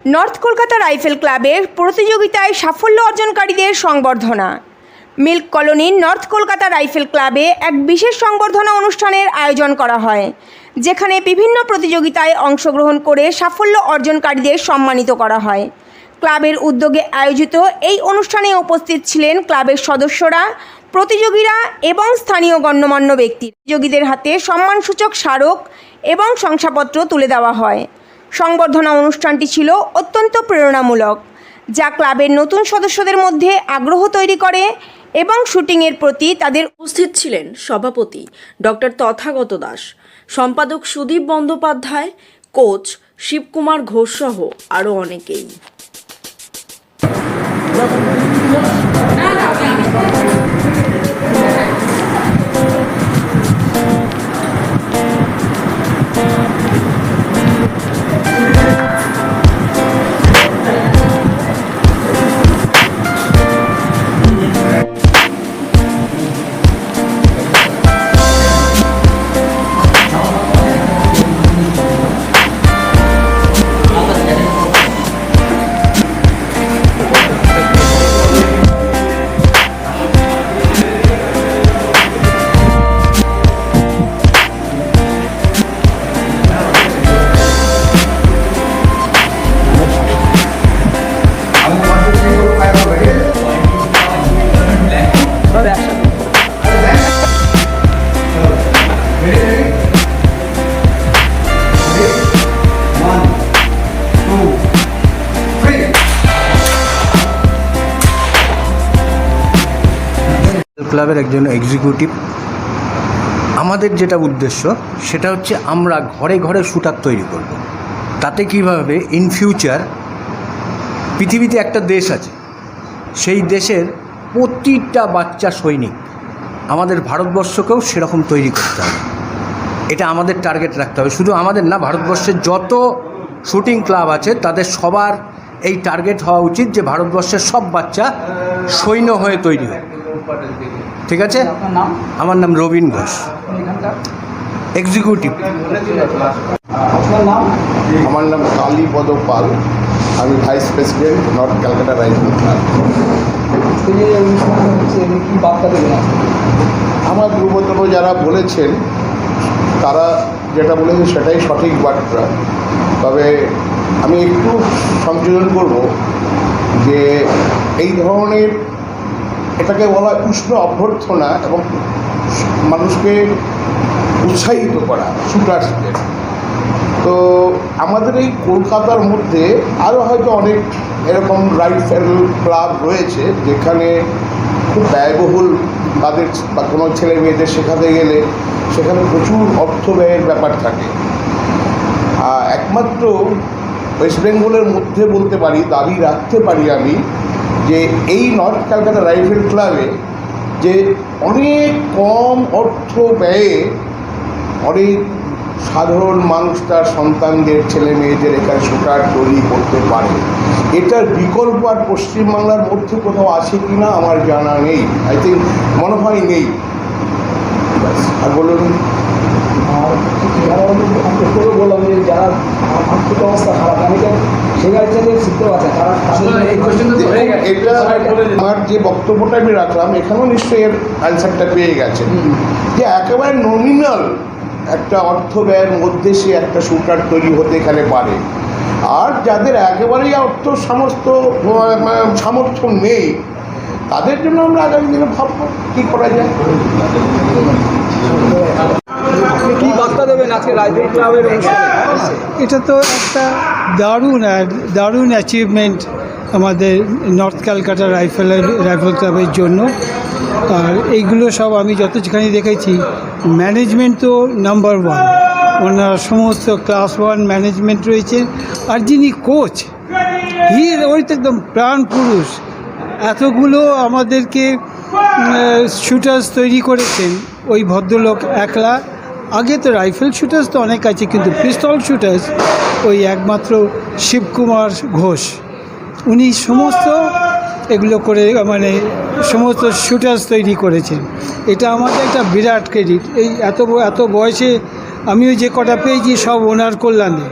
North Kolkata rifle ক্লাবের প্রতিযোগিতায় সাফল্য অর্জনকারীদের সংবর্ধনা। মিল্ক কলোনির নর্থ কলকাতা রাইফেল ক্লাবে এক বিশেষ সংবর্ধনা অনুষ্ঠানের আয়োজন করা হয়, যেখানে বিভিন্ন প্রতিযোগিতায় অংশগ্রহণ করে সাফল্য অর্জনকারীদের সম্মানিত করা হয়। ক্লাবের উদ্যোগে আয়োজিত এই অনুষ্ঠানে উপস্থিত ছিলেন ক্লাবের সদস্যরা, প্রতিযোগীরা এবং স্থানীয় গণ্যমান্য ব্যক্তি। প্রতিযোগীদের হাতে সম্মানসূচক স্মারক এবং শংসাপত্র তুলে দেওয়া হয়। সংবর্ধনা অনুষ্ঠানটি ছিল অত্যন্ত প্রেরণামূলক, যা ক্লাবের নতুন সদস্যদের মধ্যে আগ্রহ তৈরি করে এবং শুটিংয়ের প্রতি তাদের। উপস্থিত ছিলেন সভাপতি ডক্টর তথাগত দাস, সম্পাদক সুদীপ বন্দ্যোপাধ্যায়, কোচ শিবকুমার ঘোষ সহ আরও অনেকেই। ক্লাবের একজন এক্সিকিউটিভ। আমাদের যেটা উদ্দেশ্য সেটা হচ্ছে আমরা ঘরে ঘরে শুটার তৈরি করব। তাতে কিভাবে ইন ফিউচার পৃথিবীতে একটা দেশ আছে, সেই দেশের প্রতিটা বাচ্চা সৈনিক আমাদের ভারতবর্ষকেও সেরকম তৈরি করতে হবে। এটা আমাদের টার্গেট রাখতে হবে। শুধু আমাদের না, ভারতবর্ষের যত শুটিং ক্লাব আছে তাদের সবার এই টার্গেট হওয়া উচিত যে ভারতবর্ষের সব বাচ্চা সৈন্য হয়ে তৈরি হয়। ঠিক আছে? আমার নাম রবীন ঘোষ, এক্সিকিউটিভ। আমার নাম কালীপদ পাল, আমি vice president north Calcutta rifle club. আমার পূর্বতন যারা বলেছেন তারা যেটা বলেছেন সেটাই সঠিক বার্তা, তবে আমি একটু সংযোজন করব যে এই ধরনের এটাকে বলা উষ্ণ অভ্যর্থনা এবং মানুষকে উৎসাহিত করা শুটার্সদের। তো আমাদের এই কলকাতার মধ্যে আরও হয়তো অনেক এরকম রাইফেল ক্লাব রয়েছে যেখানে খুব ব্যয়বহুল তাদের বা কোনো ছেলে মেয়েদের শেখাতে গেলে সেখানে প্রচুর অর্থ ব্যয়ের ব্যাপার থাকে। একমাত্র ওয়েস্ট বেঙ্গলের মধ্যে বলতে পারি, দাবি রাখতে পারি আমি, যে এই নর্থ ক্যালকাটা রাইফেল ক্লাবে যে অনেক কম অর্থ ব্যয়ে অনেক সাধারণ মানুষ তার সন্তানদের ছেলে মেয়েদের এখানে শুটার তৈরি করতে পারে, এটার বিকল্প আর পশ্চিমবাংলার মধ্যে কোথাও আছে কি না আমার জানা নেই। আই থিঙ্ক মনে হয় নেই। আর বলুন, বললাম যে যারা আর্থিক অবস্থা খারাপ, এটা আমার যে বক্তব্যটা আমি রাখলাম এখানেও নিশ্চয়ই এর অ্যান্সারটা পেয়ে গেছেন যে একেবারে নমিনাল একটা অর্থ ব্যয়ের মধ্যে সে একটা শুটার তৈরি হতে এখানে পারে। আর যাদের একেবারেই অর্থ সামর্থ্য নেই তাদের জন্য আমরা আগামী দিনে ভাববো কী করা যায়। কি বার্তা দেবেন আজকে রাইফেল ক্লাবের? এটা তো একটা দারুণ অ্যাচিভমেন্ট আমাদের নর্থ ক্যালকাটা রাইফেল ক্লাবের জন্য। আর এইগুলো সব আমি যতখানি দেখেছি, ম্যানেজমেন্ট তো নাম্বার ওয়ান, ওনার সমস্ত ক্লাস ওয়ান ম্যানেজমেন্ট রয়েছে। আর যিনি কোচ, ওই তো একদম প্রাণ পুরুষ। এতগুলো আমাদেরকে শুটার্স তৈরি করেছেন ওই ভদ্রলোক একলা। আগে তো রাইফেল শুটার্স তো অনেক আছে, কিন্তু পিস্তল শুটার্স ওই একমাত্র শিবকুমার ঘোষ, উনি সমস্ত এগুলো করে মানে সমস্ত শুটার্স তৈরি করেছেন। এটা আমাদের একটা বিরাট ক্রেডিট। এই এত বয়সে আমিও যে কটা পেয়েছি সব ওনার কল্যাণে।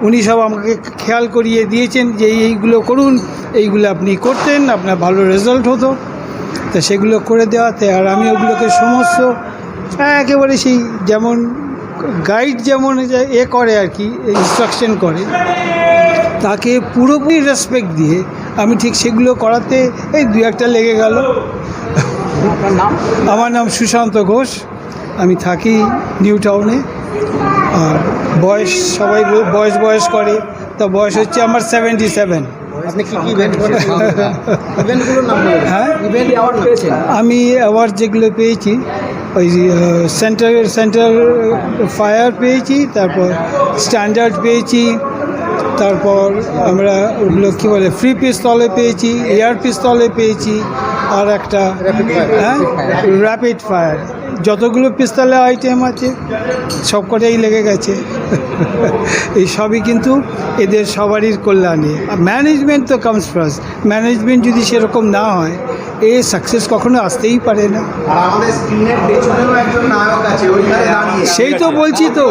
উনি সব আমাকে খেয়াল করিয়ে দিয়েছেন যে এইগুলো করুন, এইগুলো আপনি করতেন, আপনার ভালো রেজাল্ট হতো। তা সেগুলো করে দেওয়াতে আর আমি ওগুলোকে সমস্ত একেবারে সেই যেমন গাইড যেমন করে আর কি, ইনস্ট্রাকশন করে, তাকে পুরোপুরি রেসপেক্ট দিয়ে আমি ঠিক সেগুলো করাতে এই 2-1টা লেগে গেল। আমার নাম সুশান্ত ঘোষ, আমি থাকি নিউ টাউনে। আর বয়স সবাই বয়স করে, তা বয়স হচ্ছে আমার 77। আপনি কি কি ইভেন্ট করেন? ইভেন্টগুলোর নাম বলুন। হ্যাঁ, ইভেন্ট অ্যাওয়ার্ড পেয়েছেন? আমি অ্যাওয়ার্ড যেগুলো পেয়েছি ওই সেন্টার ফায়ার পেয়েছি, তারপর স্ট্যান্ডার্ড পেয়েছি, তারপর আমরা ওগুলো কী বলে ফ্রি পিস্তলে পেয়েছি, এয়ার পিস্তলে পেয়েছি, আর একটা হ্যাঁ র্যাপিড ফায়ার। যতগুলো পিস্তলে আইটেম আছে সবকটাই লেগে গেছে। এই সবই কিন্তু এদের সবারই কল্যাণে। ম্যানেজমেন্ট তো কামস ফার্স্ট, ম্যানেজমেন্ট যদি সেরকম না হয় এ সাকসেস কখনো আসতেই পারে না। আর আমাদের স্ক্রিনের পেছনেও একজন নায়ক আছে, ওইখানে দাঁড়িয়ে। সেই তো বলছি তো,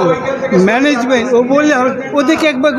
ম্যানেজমেন্ট ও বললে ওদেরকে একবার